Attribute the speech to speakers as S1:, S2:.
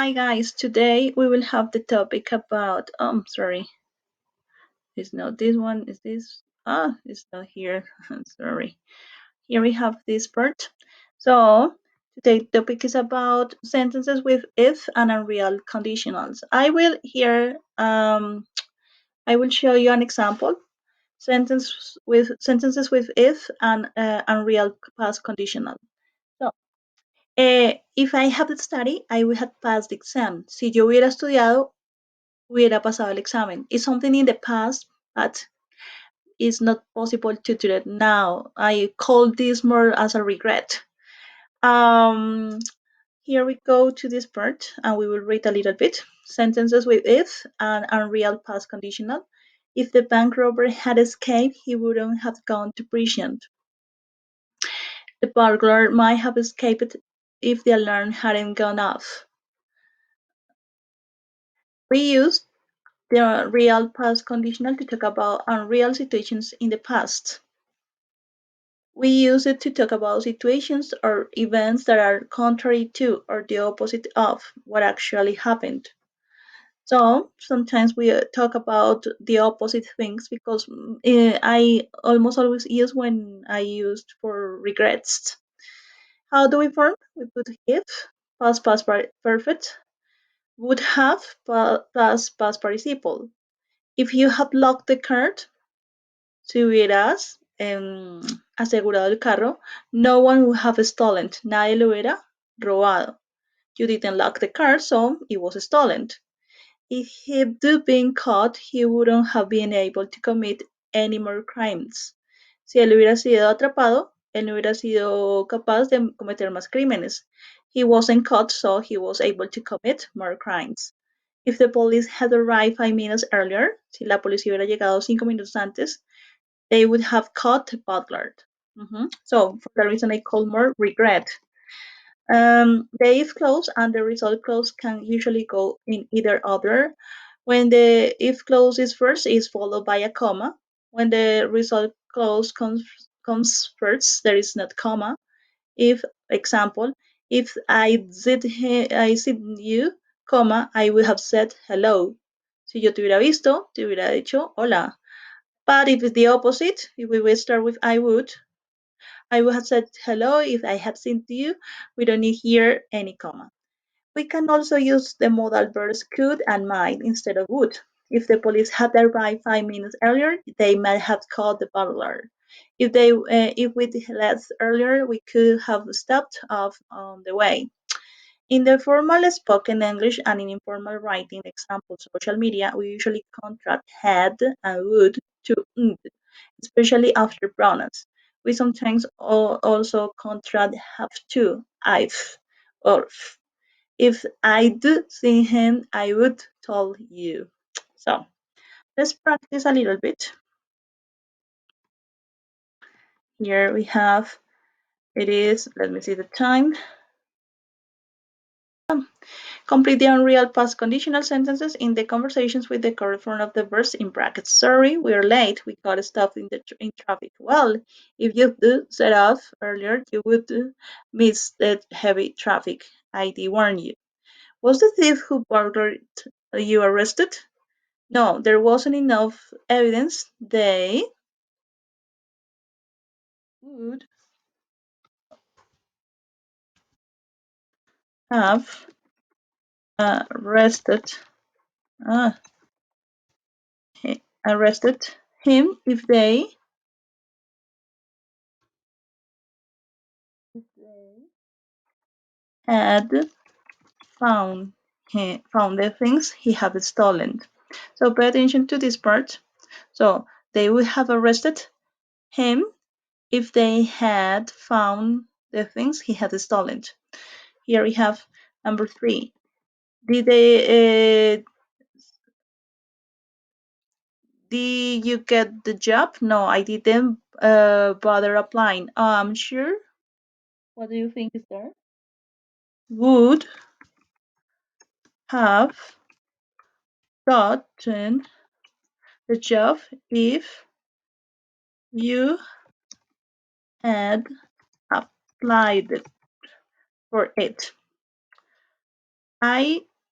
S1: Hi guys, today we will have the topic about sorry, it's not this one, is this it's not here. I'm sorry. Here we have this part. So today's topic is about sentences with if and unreal conditionals. I will show you an example. Sentences with if and unreal past conditional. So if I had studied, I would have passed the exam. Si yo hubiera estudiado, hubiera pasado el examen. It's something in the past, but it's not possible to do it now. I call this more as a regret. Um, Here we go to this part, and we will read a little bit. Sentences with if and unreal past conditional. If the bank robber had escaped, he wouldn't have gone to prison. The burglar might have escaped if the alarm hadn't gone off. We use the real past conditional to talk about unreal situations in the past. We use it to talk about situations or events that are contrary to or the opposite of what actually happened. So sometimes we talk about the opposite things because I almost always use when I used for regrets. How do we form? We put if, perfect, would have, past participle. If you have locked the car, si hubieras asegurado el carro, no one would have stolen. Nadie lo hubiera robado. You didn't lock the car, so it was stolen. If he'd been caught, he wouldn't have been able to commit any more crimes. Si él hubiera sido atrapado, él no hubiera sido capaz de cometer más crímenes. He wasn't caught, so he was able to commit more crimes. If the police had arrived 5 minutes earlier, si la policía hubiera llegado 5 minutos antes, they would have caught the butler. So for that reason, I call more regret. The if clause and the result clause can usually go in either order. When the if clause is first, is followed by a comma. When the result clause comes first, there is not comma. If, example, if I see you, comma, I would have said hello. Si yo te hubiera visto, te hubiera dicho hola. But if it's the opposite, if we will start with I would have said hello if I had seen you. We don't need here any comma. We can also use the modal verbs could and might instead of would. If the police had arrived 5 minutes earlier, they might have called the butler. If we left earlier, we could have stopped off on the way. In the formal spoken English and in informal writing, example social media, we usually contract had and would to "ed," especially after pronouns. We sometimes also contract have to, I've, or if I'd seen him, I would tell you. So let's practice a little bit. Here we have, it is, let me see the time. Complete the unreal past conditional sentences in the conversations with the correct form of the verbs in brackets. Sorry, we're late. We got stopped in traffic. Well, if you do set off earlier, you would miss the heavy traffic. I did warn you. Was the thief who burglared you arrested? No, there wasn't enough evidence. They would have arrested uh, arrested him if they had found found the things he had stolen. So pay attention to this part. So they would have arrested him if they had found the things he had stolen. Here we have number 3. Did they did you get the job? No, I didn't bother applying. I'm sure. What do you think is there? Would have gotten the job if you had applied for it. I